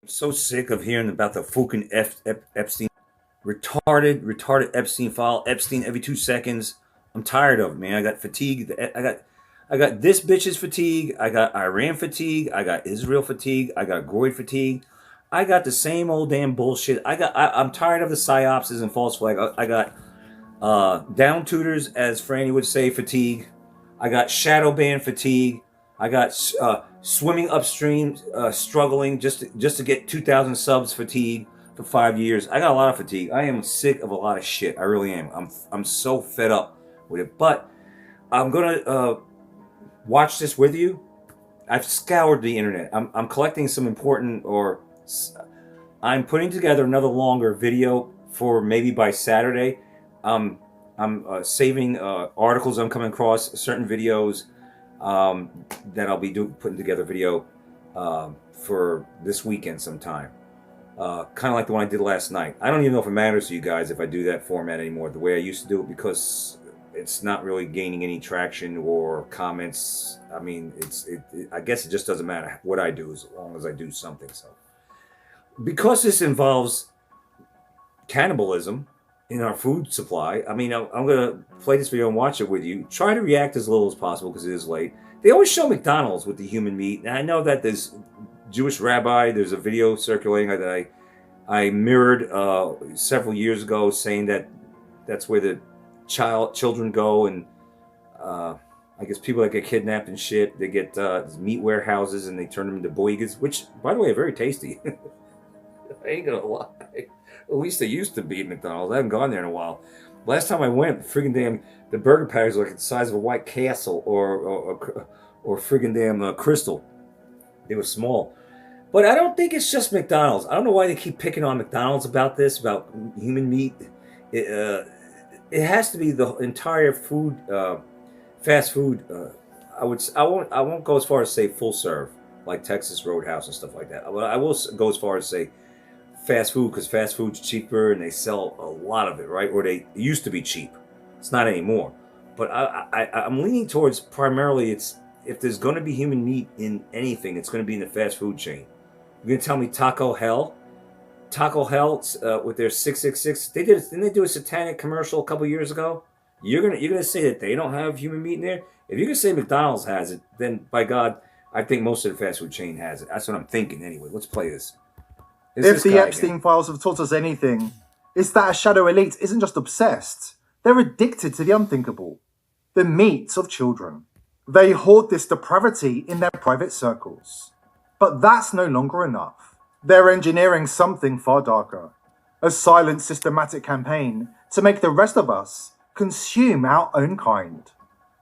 So sick of hearing about the fucking Epstein, retarded Epstein file. Epstein every 2 seconds. I'm tired of it, man. I got fatigue. I got this bitch's fatigue. I got Iran fatigue. I got Israel fatigue. I got Groyd fatigue. I got the same old damn bullshit. I'm tired of the psyopses and false flag. I got down tutors, as Franny would say, fatigue. I got shadow ban fatigue. I got swimming upstream, struggling just to get 2,000 subs fatigue for 5 years. I got a lot of fatigue. I am sick of a lot of shit. I really am. I'm so fed up with it. But I'm gonna watch this with you. I've scoured the internet. I'm collecting some important, or I'm putting together another longer video for maybe by Saturday. I'm saving articles I'm coming across, certain videos that I'll be putting together video for this weekend sometime. Kind of like the one I did last night. I don't even know if it matters to you guys if I do that format anymore the way I used to do it, because it's not really gaining any traction or comments. I mean, I guess it just doesn't matter what I do as long as I do something. So, because this involves cannibalism in our food supply, I mean, I'm going to play this video and watch it with you. Try to react as little as possible because it is late. They always show McDonald's with the human meat. And I know that there's Jewish rabbi, there's a video circulating that I mirrored several years ago saying that that's where the children go, and I guess people that get kidnapped and shit, they get meat warehouses and they turn them into boigas, which, by the way, are very tasty. I ain't gonna lie. At least they used to be at McDonald's. I haven't gone there in a while. Last time I went, friggin' damn, the burger patties were like the size of a White Castle or friggin' damn Crystal. They were small. But I don't think it's just McDonald's. I don't know why they keep picking on McDonald's about this, about human meat. It has to be the entire food, fast food. I won't go as far as say full serve, like Texas Roadhouse and stuff like that. I will go as far as say fast food, because fast food's cheaper and they sell a lot of it, right? Or they used to be cheap. It's not anymore. But I'm leaning towards primarily if there's going to be human meat in anything, it's going to be in the fast food chain. You're going to tell me Taco Hell? Taco Hell with their 666. Didn't they do a satanic commercial a couple years ago? You're gonna say that they don't have human meat in there? If you're gonna say McDonald's has it, then by God, I think most of the fast food chain has it. That's what I'm thinking anyway. Let's play this. If the Epstein files have taught us anything, it's that a shadow elite isn't just obsessed. They're addicted to the unthinkable. The meat of children. They hoard this depravity in their private circles. But that's no longer enough. They're engineering something far darker. A silent, systematic campaign to make the rest of us consume our own kind.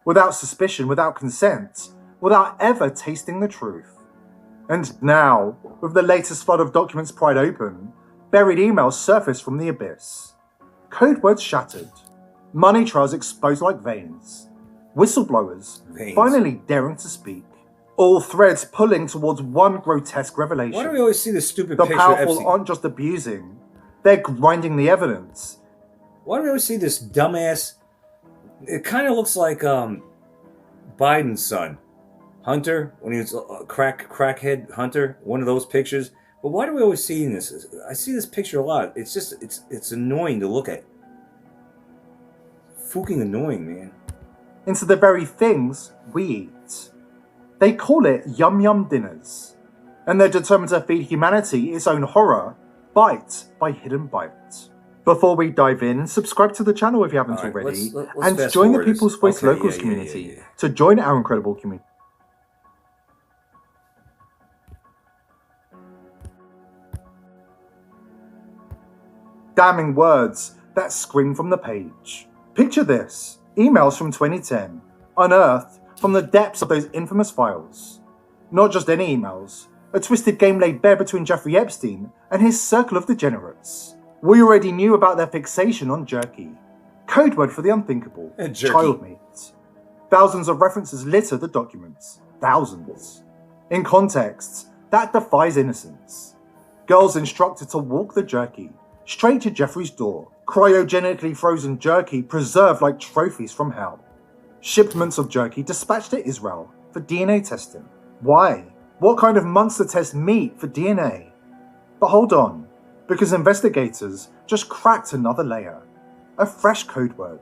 Without suspicion, without consent, without ever tasting the truth. And now, with the latest flood of documents pried open, buried emails surface from the abyss. Code words shattered. Money trails exposed like veins. Whistleblowers finally daring to speak. All threads pulling towards one grotesque revelation. Why do we always see this stupid the picture powerful of Epstein? Aren't just abusing, they're grinding the evidence. Why do we always see this dumbass? It kind of looks like Biden's son, Hunter, when he was crackhead Hunter, one of those pictures. But why do we always see this? I see this picture a lot. It's just, it's annoying to look at. Fucking annoying, man. Into the very things we eat. They call it yum yum dinners. And they're determined to feed humanity its own horror, bite by hidden bite. Before we dive in, subscribe to the channel if you haven't already, let's and join the People's Voice Locals community to join our incredible community. Damning words that scream from the page. Picture this, emails from 2010, unearthed from the depths of those infamous files. Not just any emails, a twisted game laid bare between Jeffrey Epstein and his circle of degenerates. We already knew about their fixation on jerky, code word for the unthinkable, child meat. Thousands of references litter the documents, thousands. In contexts that defies innocence. Girls instructed to walk the jerky straight to Jeffrey's door, cryogenically frozen jerky preserved like trophies from hell. Shipments of jerky dispatched to Israel for DNA testing. Why? What kind of monster test meat for DNA? But hold on, because investigators just cracked another layer. A fresh code word,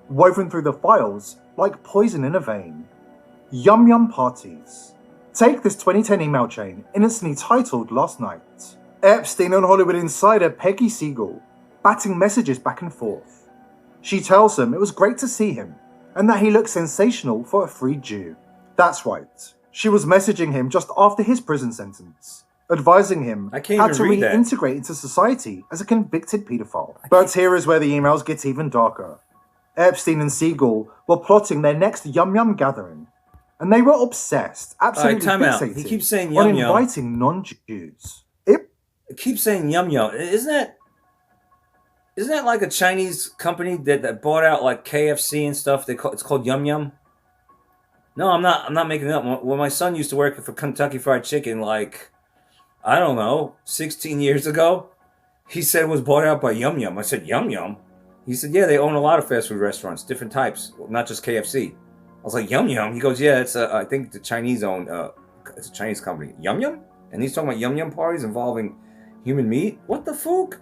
woven through the files like poison in a vein. Yum Yum Parties. Take this 2010 email chain, innocently titled Last Night. Epstein and Hollywood insider Peggy Siegel, batting messages back and forth. She tells him it was great to see him, and that he looked sensational for a free Jew. That's right. She was messaging him just after his prison sentence, advising him how to reintegrate into society as a convicted paedophile. But here is where the emails get even darker. Epstein and Siegel were plotting their next Yum Yum gathering, and they were obsessed, absolutely fixated he keeps saying Yum on Yum. inviting non-Jews. It keeps saying Yum Yum. Isn't that like a Chinese company that bought out like KFC and stuff? It's called Yum Yum. No, I'm not making it up. When my son used to work for Kentucky Fried Chicken, like, I don't know, 16 years ago, he said it was bought out by Yum Yum. I said, Yum Yum? He said, yeah, they own a lot of fast food restaurants, different types, not just KFC. I was like, Yum Yum? He goes, yeah, I think the Chinese own, it's a Chinese company. Yum Yum? And he's talking about Yum Yum parties involving human meat? What the fuck?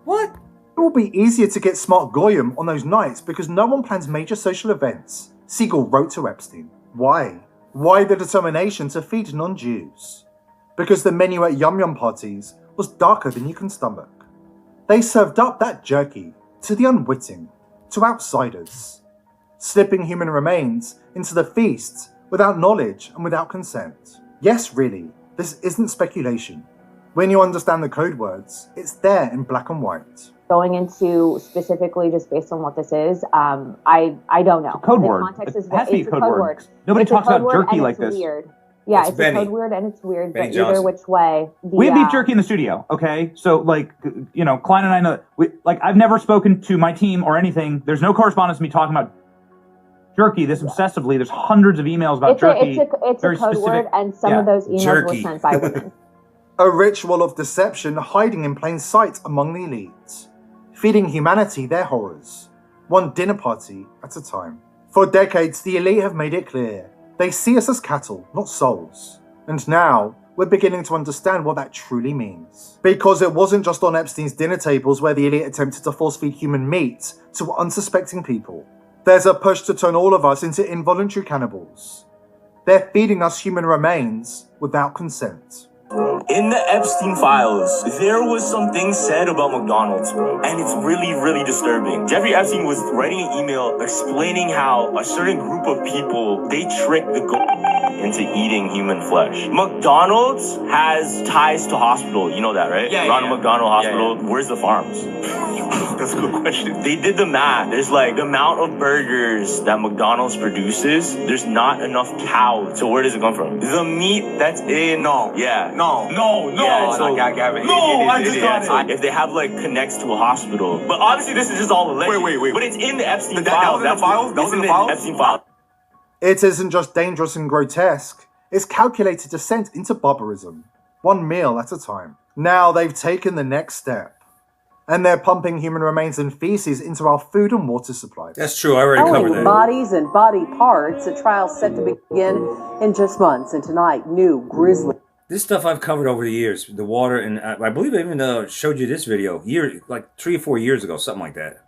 What? It will be easier to get smart goyim on those nights because no one plans major social events, Siegel wrote to Epstein. Why? Why the determination to feed non-Jews? Because the menu at Yum Yum parties was darker than you can stomach. They served up that jerky to the unwitting, to outsiders, slipping human remains into the feasts without knowledge and without consent. Yes, really, this isn't speculation. When you understand the code words, it's there in black and white. Going into specifically just based on what this is, I don't know. It's a code word. Context is it has to be a code word. Nobody it's talks about jerky like this. Weird. Yeah, it's a code word and it's weird, but either which way. We have beef jerky in the studio, okay? So, like, you know, Klein and I know, I've never spoken to my team or anything. There's no correspondence of me talking about jerky this obsessively. There's hundreds of emails about jerky. It's a code word, and some of those emails were sent by women. A ritual of deception hiding in plain sight among the elites, feeding humanity their horrors, one dinner party at a time. For decades, the elite have made it clear. They see us as cattle, not souls. And now, we're beginning to understand what that truly means. Because it wasn't just on Epstein's dinner tables where the elite attempted to force-feed human meat to unsuspecting people. There's a push to turn all of us into involuntary cannibals. They're feeding us human remains without consent. In the Epstein files, there was something said about McDonald's, bro. And it's really, really disturbing. Jeffrey Epstein was writing an email explaining how a certain group of people, they tricked the into eating human flesh. McDonald's has ties to hospital. You know that, right? Yeah, Ronald McDonald Hospital. Yeah. Where's the farms? That's a good question. They did the math. There's like the amount of burgers that McDonald's produces, there's not enough cow. So where does it come from? The meat that's in... No. Yeah. No. Yeah, so, if they have like connects to a hospital. But obviously this is just all alleged. Wait. But it's in the Epstein file. That was in the Epstein file. It isn't just dangerous and grotesque. It's calculated descent into barbarism. One meal at a time. Now they've taken the next step. And they're pumping human remains and feces into our food and water supply. That's true, I already covered that. Bodies and body parts, a trial set to begin in just months. And tonight, new grisly... This stuff I've covered over the years. The water, and I believe I even showed you this video, like 3 or 4 years ago, something like that.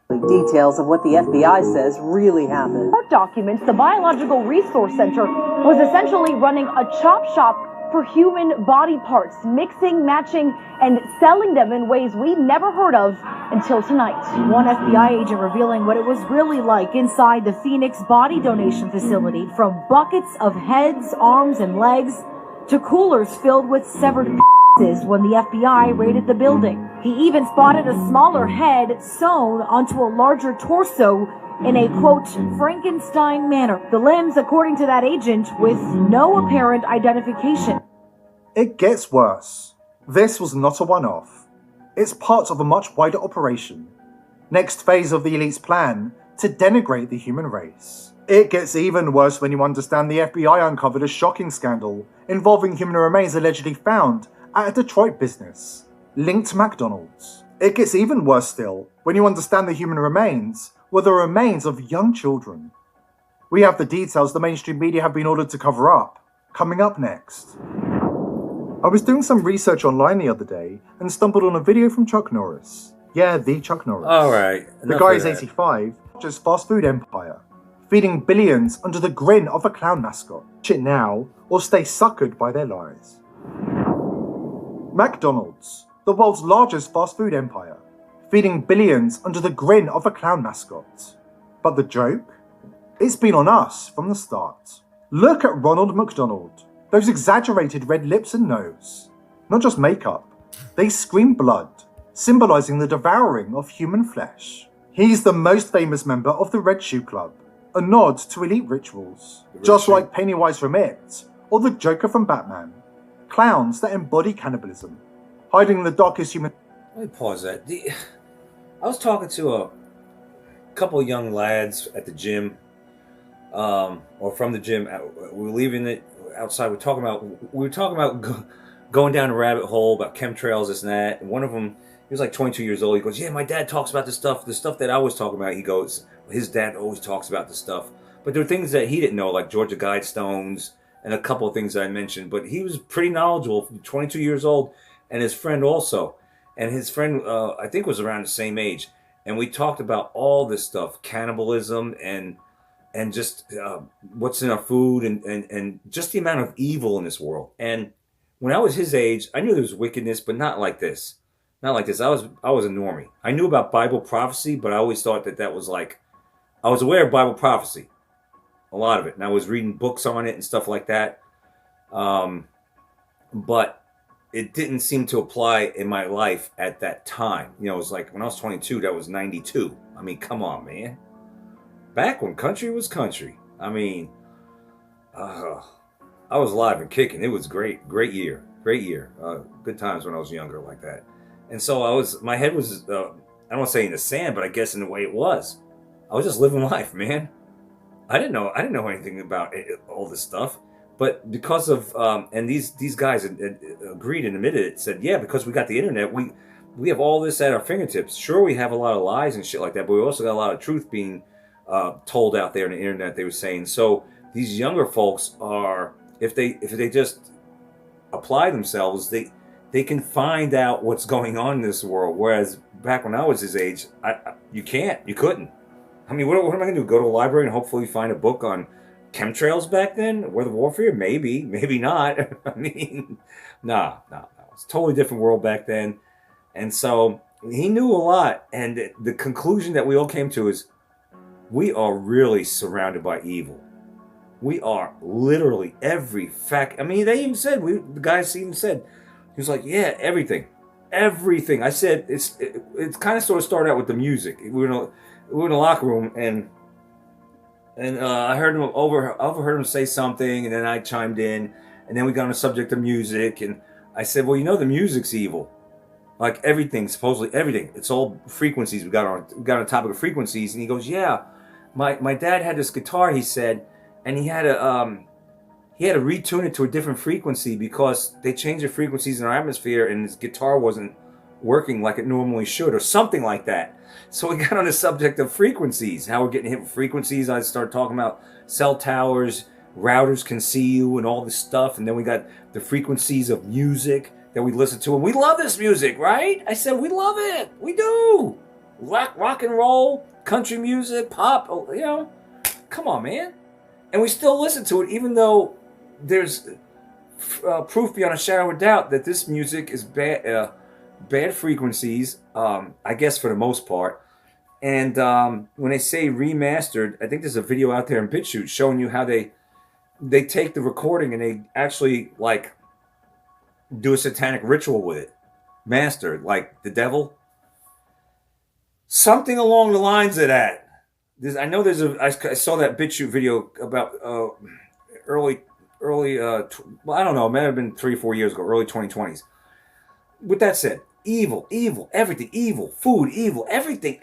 Details of what the FBI says really happened. Court documents, the Biological Resource Center was essentially running a chop shop for human body parts, mixing, matching, and selling them in ways we never heard of until tonight. One FBI agent revealing what it was really like inside the Phoenix body donation facility, from buckets of heads, arms, and legs to coolers filled with severed when the FBI raided the building. He even spotted a smaller head sewn onto a larger torso in a, quote, Frankenstein manner. The limbs, according to that agent, with no apparent identification. It gets worse. This was not a one-off. It's part of a much wider operation. Next phase of the elite's plan to denigrate the human race. It gets even worse when you understand the FBI uncovered a shocking scandal involving human remains allegedly found at a Detroit business linked to McDonald's. It gets even worse still when you understand the human remains were the remains of young children. We have the details the mainstream media have been ordered to cover up, coming up next. I was doing some research online the other day and stumbled on a video from Chuck Norris. Yeah, the Chuck Norris. All right. The guy is 85, just fast food empire, feeding billions under the grin of a clown mascot. Shit now, or stay suckered by their lies. McDonald's, the world's largest fast food empire, feeding billions under the grin of a clown mascot. But the joke? It's been on us from the start. Look at Ronald McDonald. Those exaggerated red lips and nose. Not just makeup. They scream blood, symbolizing the devouring of human flesh. He's the most famous member of the Red Shoe Club, a nod to elite rituals. Just like Pennywise from It, or the Joker from Batman. Clowns that embody cannibalism, hiding the darkest human... Let me pause that. I was talking to a couple of young lads at the gym, or from the gym. We were leaving it outside. We were talking about going down a rabbit hole about chemtrails, this and that. And one of them, he was like 22 years old. He goes, "Yeah, my dad talks about the stuff that I was talking about." He goes, his dad always talks about the stuff, but there were things that he didn't know, like Georgia Guidestones and a couple of things that I mentioned. But he was pretty knowledgeable, 22 years old, and his friend also. And his friend, I think, was around the same age. And we talked about all this stuff, cannibalism and just what's in our food and just the amount of evil in this world. And when I was his age, I knew there was wickedness, but not like this. Not like this. I was a normie. I knew about Bible prophecy, but I always thought that was like, I was aware of Bible prophecy, a lot of it. And I was reading books on it and stuff like that. But it didn't seem to apply in my life at that time. You know, it was like when I was 22, that was 92. I mean, come on, man. Back when country was country. I mean, I was alive and kicking. It was great. Great year. Good times when I was younger like that. And so my head was, I don't want to say in the sand, but I guess in the way it was. I was just living life, man. I didn't know anything about all this stuff. But because of, and these guys agreed and admitted it, said, yeah, because we got the internet, we have all this at our fingertips. Sure, we have a lot of lies and shit like that, but we also got a lot of truth being told out there on the internet, they were saying. So these younger folks are, if they just apply themselves, they can find out what's going on in this world. Whereas back when I was his age, you couldn't. I mean, what am I going to do? Go to a library and hopefully find a book on chemtrails back then? Weather warfare? Maybe not. I mean, no. It's a totally different world back then. And so he knew a lot. And the conclusion that we all came to is we are really surrounded by evil. We are literally every fact. I mean, they even said, the guys even said, he was like, yeah, everything. I said, it's kind of sort of started out with the music. We were in a locker room and I overheard him say something, and then I chimed in, and then we got on the subject of music, and I said, well, the music's evil. Like everything, supposedly everything. It's all frequencies. We got on the topic of frequencies, and he goes, yeah, my dad had this guitar, he said, and he had to retune it to a different frequency because they changed the frequencies in our atmosphere, and his guitar wasn't working like it normally should, or something like that. So we got on the subject of frequencies, how we're getting hit with frequencies. I started talking about cell towers, routers can see you, and all this stuff. And then we got the frequencies of music that we listen to. And we love this music, right? I said, we love it. We do. Rock and roll, country music, pop, come on, man. And we still listen to it, even though there's proof beyond a shadow of a doubt that this music is bad frequencies, I guess for the most part. And when they say remastered, I think there's a video out there in BitChute showing you how they take the recording and they actually like do a satanic ritual with it, mastered, like the devil. Something along the lines of that. I saw that BitChute video about early. Well, I don't know. It might have been 3 or 4 years ago, early 2020s. With that said, evil, everything, evil, food, evil, everything.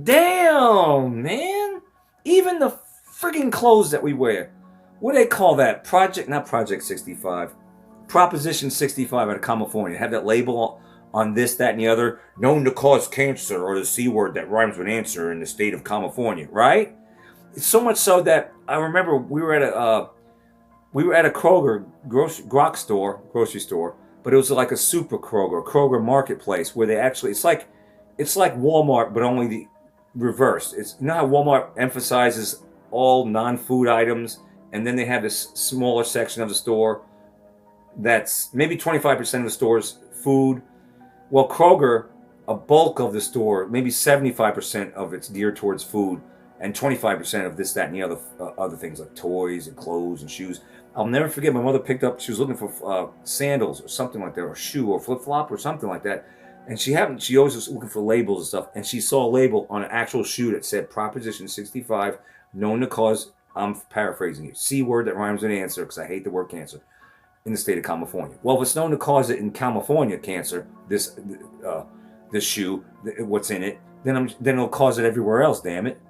Damn, man. Even the friggin' clothes that we wear. What do they call that? Not Project 65. Proposition 65 out of California. Have that label on this, that, and the other. Known to cause cancer, or the C word that rhymes with answer in the state of California, right? It's so much so that I remember we were at we were at a Kroger grocery store, but it was like a super Kroger marketplace where they actually, it's like Walmart, but only the reversed. It's, you know how Walmart emphasizes all non-food items, and then they have this smaller section of the store that's maybe 25% of the store's food. Well, Kroger, a bulk of the store, maybe 75% of it's geared towards food, and 25% of this, that, and the other things like toys and clothes and shoes. I'll never forget, my mother picked up, she was looking for sandals or something like that, or a shoe or flip-flop or something like that. And she always was looking for labels and stuff. And she saw a label on an actual shoe that said Proposition 65, known to cause, I'm paraphrasing you, C word that rhymes with answer, because I hate the word cancer, in the state of California. Well, if it's known to cause it in California, cancer, this shoe, what's in it, then it'll cause it everywhere else, damn it.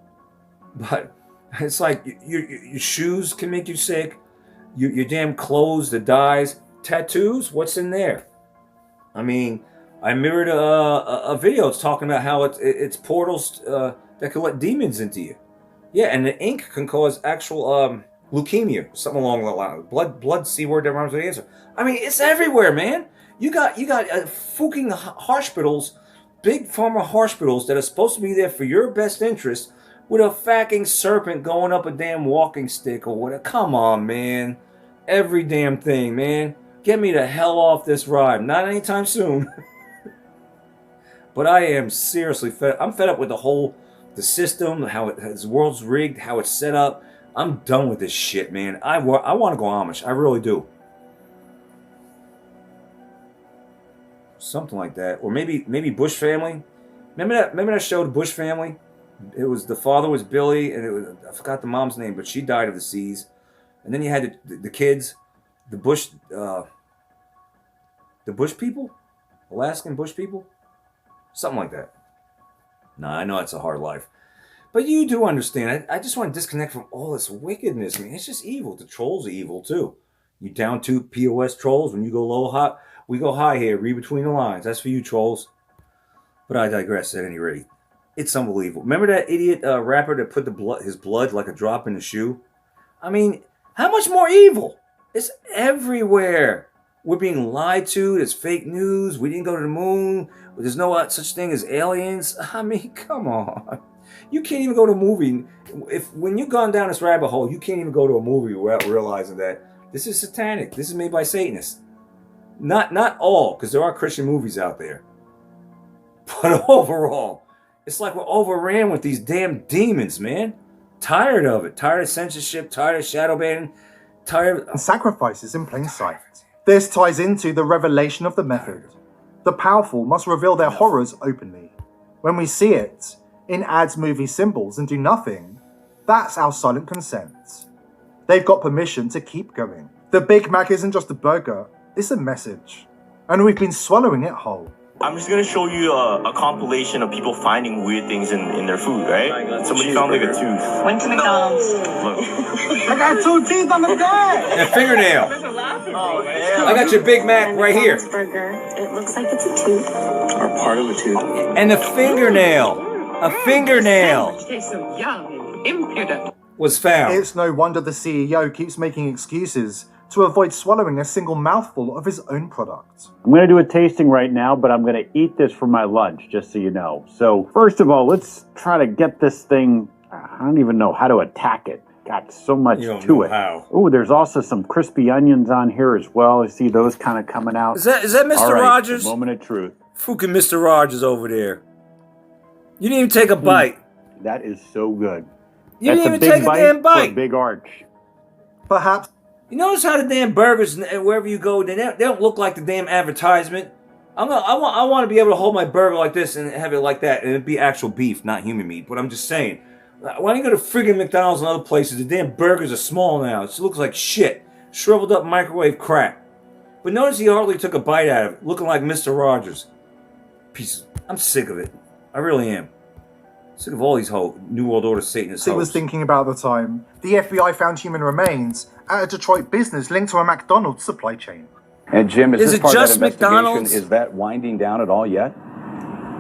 But it's like your shoes can make you sick. Your damn clothes, the dyes, tattoos, what's in there? I mean, I mirrored a video. It's talking about how it's portals that can let demons into you. Yeah, and the ink can cause actual leukemia, something along the line. Blood C word that rhymes with answer. I mean, it's everywhere, man. You got fucking hospitals, big pharma hospitals that are supposed to be there for your best interest, with a fucking serpent going up a damn walking stick or whatever. Come on, man. Every damn thing, man. Get me the hell off this ride. Not anytime soon. But I am seriously fed. I'm fed up with the system, how the world's rigged, how it's set up. I'm done with this shit, man. I want to go Amish. I really do. Something like that. Or maybe Bush Family. Remember that show, The Bush Family? It was, the father was Billy, and I forgot the mom's name, but she died of the seas. And then you had the kids, the Bush people, Alaskan Bush people, something like that. Nah, I know it's a hard life, but you do understand. I just want to disconnect from all this wickedness. I mean, it's just evil. The trolls are evil too. You down to POS trolls. When you go low, high, we go high here. Read between the lines. That's for you, trolls. But I digress. At any rate. It's unbelievable. Remember that idiot rapper that put his blood like a drop in the shoe? I mean, how much more evil? It's everywhere. We're being lied to. There's fake news. We didn't go to the moon. There's no such thing as aliens. I mean, come on. You can't even go to a movie. When you've gone down this rabbit hole, you can't even go to a movie without realizing that this is satanic. This is made by Satanists. Not all, because there are Christian movies out there. But overall, it's like we're overran with these damn demons, man. Tired of it. Tired of censorship. Tired of shadow banning. Tired of sacrifices in plain sight. This ties into the revelation of the method. The powerful must reveal their horrors openly. When we see it in ads, movie symbols, and do nothing, that's our silent consent. They've got permission to keep going. The Big Mac isn't just a burger, it's a message. And we've been swallowing it whole. I'm just gonna show you a compilation of people finding weird things in their food, right? Somebody found like a tooth. Went to McDonald's. Look. I got 2 teeth on the bag. And a fingernail. I got your Big Mac right here. Burger. It looks like it's a tooth. Or part of a tooth. And a fingernail. A fingernail. So young and impudent. Was found. It's no wonder the CEO keeps making excuses to avoid swallowing a single mouthful of his own product. I'm going to do a tasting right now, but I'm going to eat this for my lunch, just so you know. So first of all, let's try to get this thing. I don't even know how to attack it. Got so much to it. Oh, there's also some crispy onions on here as well. I see those kind of coming out. Is that Mr. All right, Rogers? Moment of truth. Fucking Mr. Rogers over there. You didn't even take a bite. That is so good. You That's didn't a even big take a bite damn for a bite. big arch. Perhaps. You notice how the damn burgers, wherever you go, they don't look like the damn advertisement. I want to be able to hold my burger like this and have it like that, and it'd be actual beef, not human meat. But I'm just saying, why don't you go to friggin' McDonald's and other places? The damn burgers are small now. It looks like shit, shriveled up microwave crap. But notice he hardly took a bite out of it, looking like Mr. Rogers. I'm sick of it. I really am. Sick of all these New World Order Satanists. He was thinking about the time the FBI found human remains at a Detroit business linked to a McDonald's supply chain. And Jim, is this it part just of that investigation? McDonald's? Is that winding down at all yet?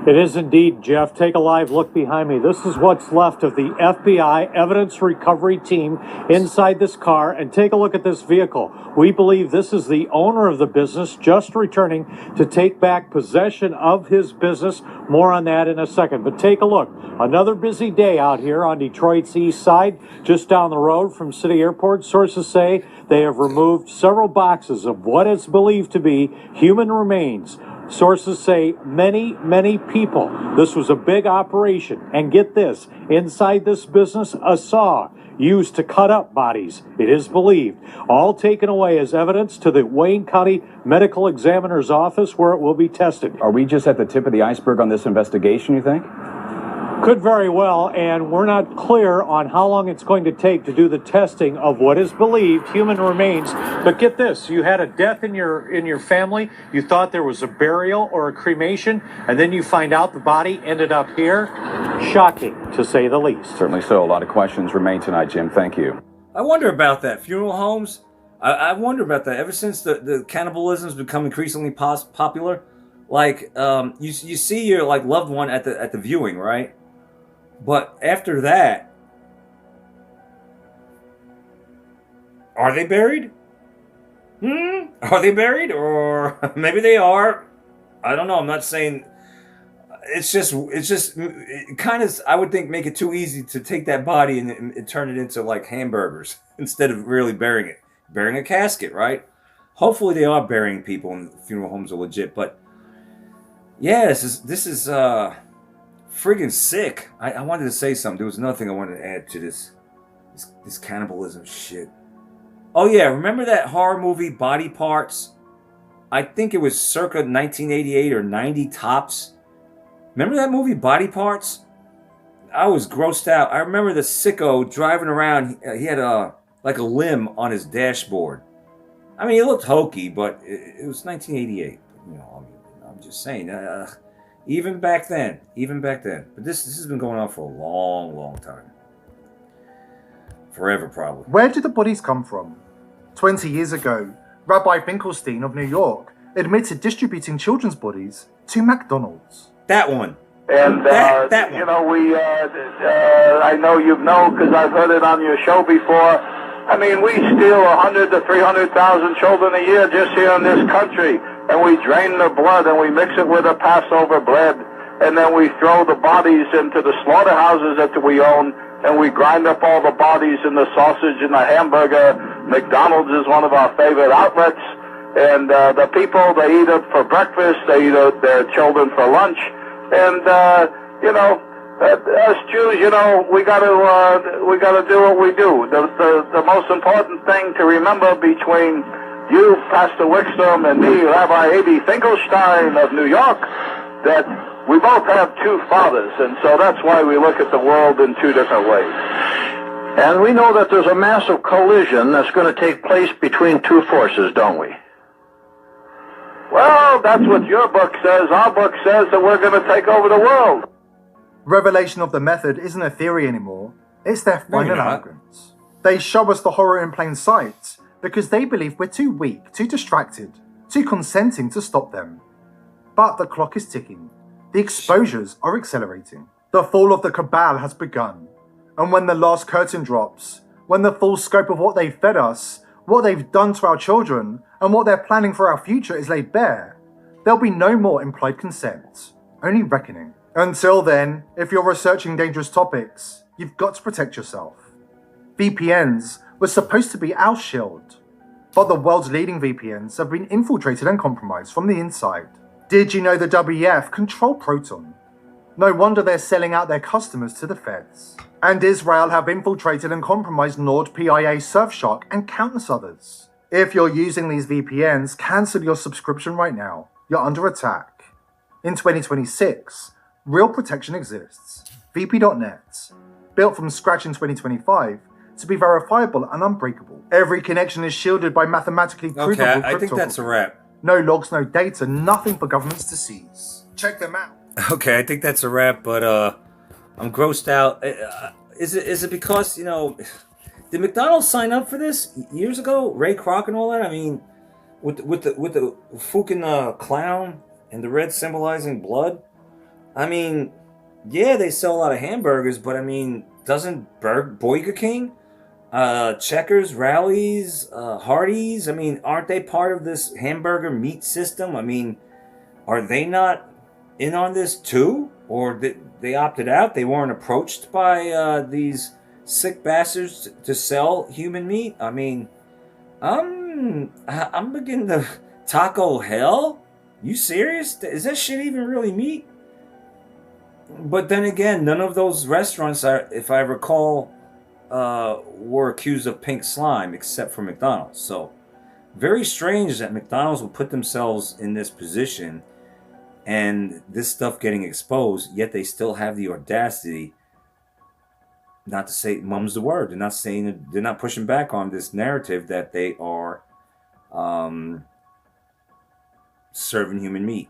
It is indeed, Jeff. Take a live look behind me. This is what's left of the FBI evidence recovery team inside this car. And take a look at this vehicle. We believe this is the owner of the business just returning to take back possession of his business. More on that in a second. But take a look. Another busy day out here on Detroit's east side, just down the road from City Airport. Sources say they have removed several boxes of what is believed to be human remains. Sources say many people. This was a big operation. And get this, inside this business, a saw used to cut up bodies, it is believed. All taken away as evidence to the Wayne County Medical Examiner's Office, where it will be tested. Are we just at the tip of the iceberg on this investigation, you think? Could very well, and we're not clear on how long it's going to take to do the testing of what is believed human remains. But get this, you had a death in your family, you thought there was a burial or a cremation, and then you find out the body ended up here. Shocking, to say the least. Certainly so. A lot of questions remain tonight, Jim. Thank you. I wonder about that. Funeral homes, I wonder about that. Ever since the cannibalism's become increasingly popular, like you see your like loved one at the viewing, right? But after that, are they buried? Are they buried? Or maybe they are. I don't know. I'm not saying. It's just it kind of, I would think, make it too easy to take that body and turn it into like hamburgers instead of really burying it. Burying a casket, right? Hopefully they are burying people and funeral homes are legit. But yeah, this is friggin' sick. I wanted to say something. There was another thing I wanted to add to this cannibalism shit. Oh yeah, remember that horror movie Body Parts? I think it was circa 1988 or 90 tops. Remember that movie Body Parts? I was grossed out. I remember the sicko driving around. He had a limb on his dashboard. I mean, it looked hokey, but it was 1988. You know, I'm just saying. Even back then. But this has been going on for a long time. Forever, probably. Where did the bodies come from? 20 years ago, Rabbi Finkelstein of New York admitted distributing children's bodies to McDonald's. That one. And, that one. You know, I know you know because I've heard it on your show before. I mean, we steal 100 to 300,000 children a year just here in this country. And we drain their blood and we mix it with the Passover bread. And then we throw the bodies into the slaughterhouses that we own. And we grind up all the bodies in the sausage and the hamburger. McDonald's is one of our favorite outlets. And the people, they eat it for breakfast. They eat their children for lunch. And, you know, as Jews, you know, we got to do what we do. The most important thing to remember between you, Pastor Wickstrom, and me, Rabbi A.B. Finkelstein of New York, that we both have two fathers, and so that's why we look at the world in two different ways. And we know that there's a massive collision that's going to take place between two forces, don't we? Well, that's what your book says. Our book says that we're going to take over the world. Revelation of the method isn't a theory anymore. It's their final arrogance. They show us the horror in plain sight because they believe we're too weak, too distracted, too consenting to stop them. But the clock is ticking. The exposures are accelerating. The fall of the cabal has begun. And when the last curtain drops, when the full scope of what they've fed us, what they've done to our children, and what they're planning for our future is laid bare, there'll be no more implied consent, only reckoning. Until then, if you're researching dangerous topics, you've got to protect yourself. VPNs were supposed to be our shield, but the world's leading VPNs have been infiltrated and compromised from the inside. Did you know the WEF control Proton? No wonder they're selling out their customers to the feds. And Israel have infiltrated and compromised NordPIA, Surfshark, and countless others. If you're using these VPNs, cancel your subscription right now. You're under attack. In 2026, real protection exists. VP.net, built from scratch in 2025 to be verifiable and unbreakable. Every connection is shielded by mathematically provable cryptography. I think that's a wrap. No logs, no data, nothing for governments to seize. Check them out. Okay, I think that's a wrap, but I'm grossed out. Is it because, you know, did McDonald's sign up for this years ago? Ray Kroc and all that? I mean, with the fucking clown and the red symbolizing blood? I mean, yeah, they sell a lot of hamburgers, but I mean, doesn't Burger King, Checkers, Rallies, Hardee's, I mean, aren't they part of this hamburger meat system? I mean, are they not in on this too? Or they opted out? They weren't approached by these sick bastards to sell human meat? I mean, I'm beginning to taco hell. You serious? Is that shit even really meat? But then again, none of those restaurants, are, if I recall, were accused of pink slime, except for McDonald's. So, very strange that McDonald's would put themselves in this position and this stuff getting exposed, yet they still have the audacity not to say mum's the word. They're not saying, they're not pushing back on this narrative that they are serving human meat.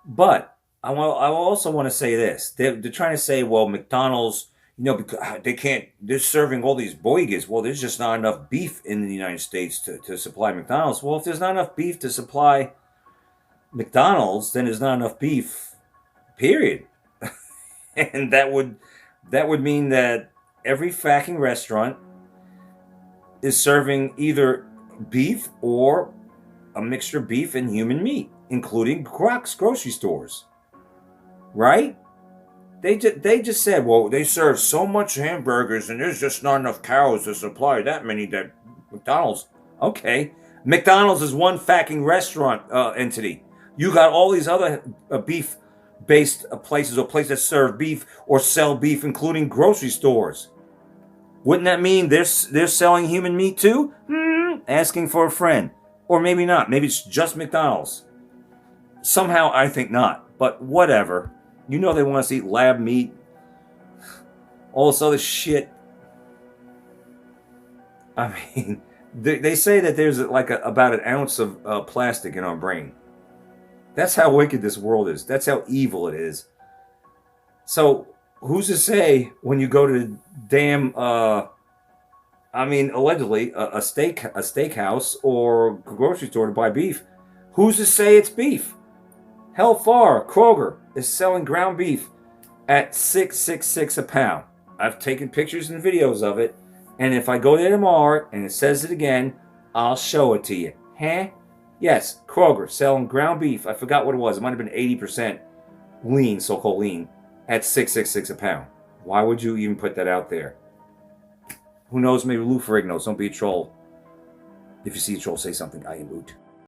But I also want to say this. They're trying to say, well, McDonald's, you know, because they're serving all these boigas. Well, there's just not enough beef in the United States to supply McDonald's. Well, if there's not enough beef to supply McDonald's, then there's not enough beef, period. And that would mean that every fucking restaurant is serving either beef or a mixture of beef and human meat, including Croc's grocery stores. Right? They just said, well, they serve so much hamburgers and there's just not enough cows to supply that many that McDonald's. Okay. McDonald's is one fucking restaurant entity. You got all these other beef-based places or places that serve beef or sell beef, including grocery stores. Wouldn't that mean they're selling human meat too? Asking for a friend. Or maybe not. Maybe it's just McDonald's. Somehow I think not. But whatever. You know they want us to eat lab meat. All this other shit. I mean, they say that there's like about an ounce of plastic in our brain. That's how wicked this world is. That's how evil it is. So, who's to say when you go to the damn, allegedly, a steakhouse or grocery store to buy beef, who's to say it's beef? Hell far, Kroger is selling ground beef at $6.66 a pound. I've taken pictures and videos of it, and if I go there tomorrow and it says it again, I'll show it to you. Huh? Yes, Kroger selling ground beef. I forgot what it was. It might have been 80% lean, so-called lean, at $6.66 a pound. Why would you even put that out there? Who knows? Maybe Lou Ferrigno knows. Don't be a troll. If you see a troll, say something. I am Oot.